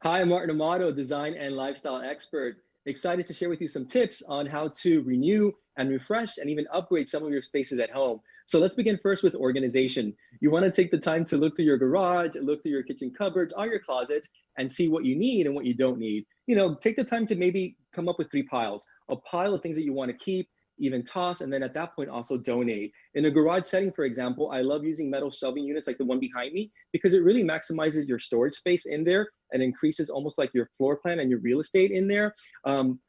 Hi, I'm Martin Amado, design and lifestyle expert. Excited to share with you some tips on how to renew and refresh and even upgrade some of your spaces at home. So let's begin first with organization. You want to take the time to look through your garage, look through your kitchen cupboards, all your closets, and see what you need and what you don't need. Take the time to maybe come up with three piles, a pile of things that you want to keep, even toss, and then at that point also donate. In a garage setting, for example, I love using metal shelving units like the one behind me because it really maximizes your storage space in there and increases almost like your floor plan and your real estate in there.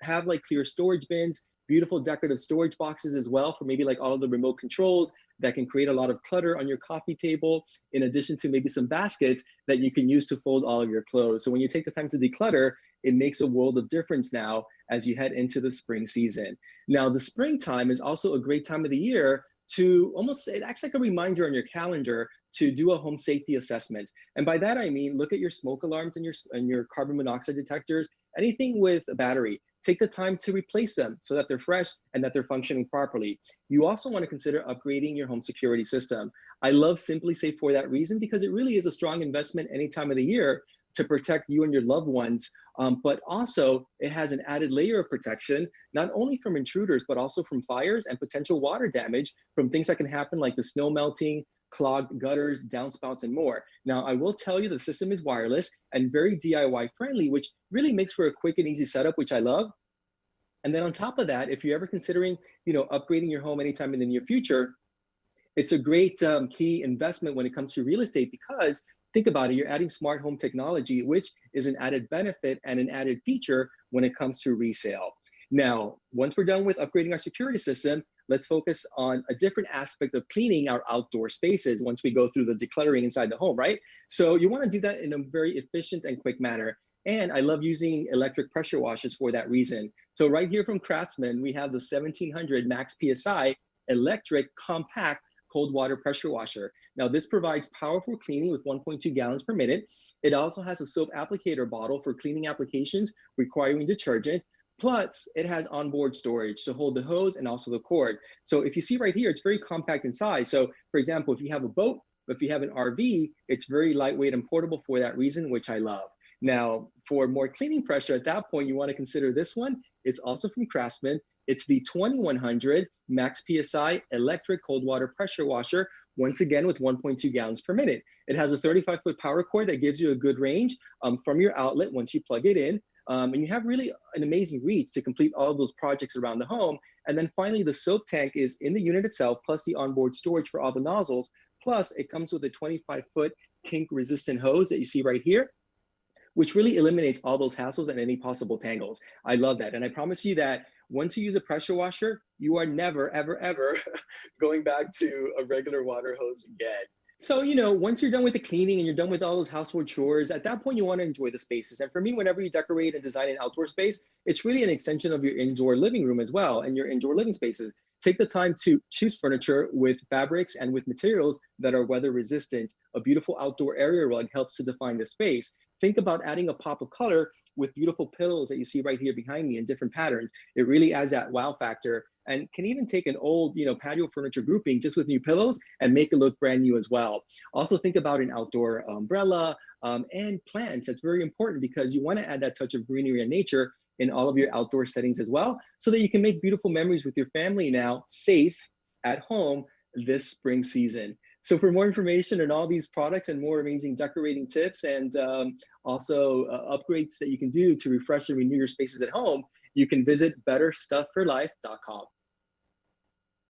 Have like clear storage bins, beautiful decorative storage boxes as well for maybe like all of the remote controls that can create a lot of clutter on your coffee table, in addition to maybe some baskets that you can use to fold all of your clothes. So when you take the time to declutter, it makes a world of difference now as you head into the spring season. Now, the springtime is also a great time of the year to almost, it acts like a reminder on your calendar to do a home safety assessment. And by that, I mean, look at your smoke alarms and your carbon monoxide detectors, anything with a battery. Take the time to replace them so that they're fresh and that they're functioning properly. You also want to consider upgrading your home security system. I love SimpliSafe for that reason because it really is a strong investment any time of the year to protect you and your loved ones. But also it has an added layer of protection, not only from intruders, but also from fires and potential water damage from things that can happen like the snow melting, clogged gutters, downspouts, and more. Now, I will tell you the system is wireless and very DIY friendly, which really makes for a quick and easy setup, which I love. And then on top of that, if you're ever considering, upgrading your home anytime in the near future, it's a great key investment when it comes to real estate because think about it, you're adding smart home technology, which is an added benefit and an added feature when it comes to resale. Now, once we're done with upgrading our security system, let's focus on a different aspect of cleaning our outdoor spaces once we go through the decluttering inside the home, right? So you want to do that in a very efficient and quick manner. And I love using electric pressure washers for that reason. So right here from Craftsman, we have the 1700 Max PSI electric compact cold water pressure washer. Now this provides powerful cleaning with 1.2 gallons per minute. It also has a soap applicator bottle for cleaning applications requiring detergent. Plus, it has onboard storage to hold the hose and also the cord. So if you see right here, it's very compact in size. So for example, if you have a boat, if you have an RV, it's very lightweight and portable for that reason, which I love. Now, for more cleaning pressure at that point, you want to consider this one. It's also from Craftsman. It's the 2100 Max PSI electric cold water pressure washer, once again with 1.2 gallons per minute. It has a 35-foot power cord that gives you a good range from your outlet once you plug it in. And you have really an amazing reach to complete all of those projects around the home. And then finally, the soap tank is in the unit itself, plus the onboard storage for all the nozzles. Plus, it comes with a 25-foot kink-resistant hose that you see right here, which really eliminates all those hassles and any possible tangles. I love that. And I promise you that once you use a pressure washer, you are never, ever, ever going back to a regular water hose again. So, once you're done with the cleaning and you're done with all those household chores, at that point, you want to enjoy the spaces. And for me, whenever you decorate and design an outdoor space, it's really an extension of your indoor living room as well and your indoor living spaces. Take the time to choose furniture with fabrics and with materials that are weather resistant. A beautiful outdoor area rug helps to define the space. Think about adding a pop of color with beautiful pillows that you see right here behind me in different patterns. It really adds that wow factor and can even take an old, patio furniture grouping just with new pillows and make it look brand new as well. Also think about an outdoor umbrella and plants. That's very important because you want to add that touch of greenery and nature in all of your outdoor settings as well, so that you can make beautiful memories with your family now, safe at home this spring season. So for more information on all these products and more amazing decorating tips and also upgrades that you can do to refresh and renew your spaces at home, you can visit betterstuffforlife.com.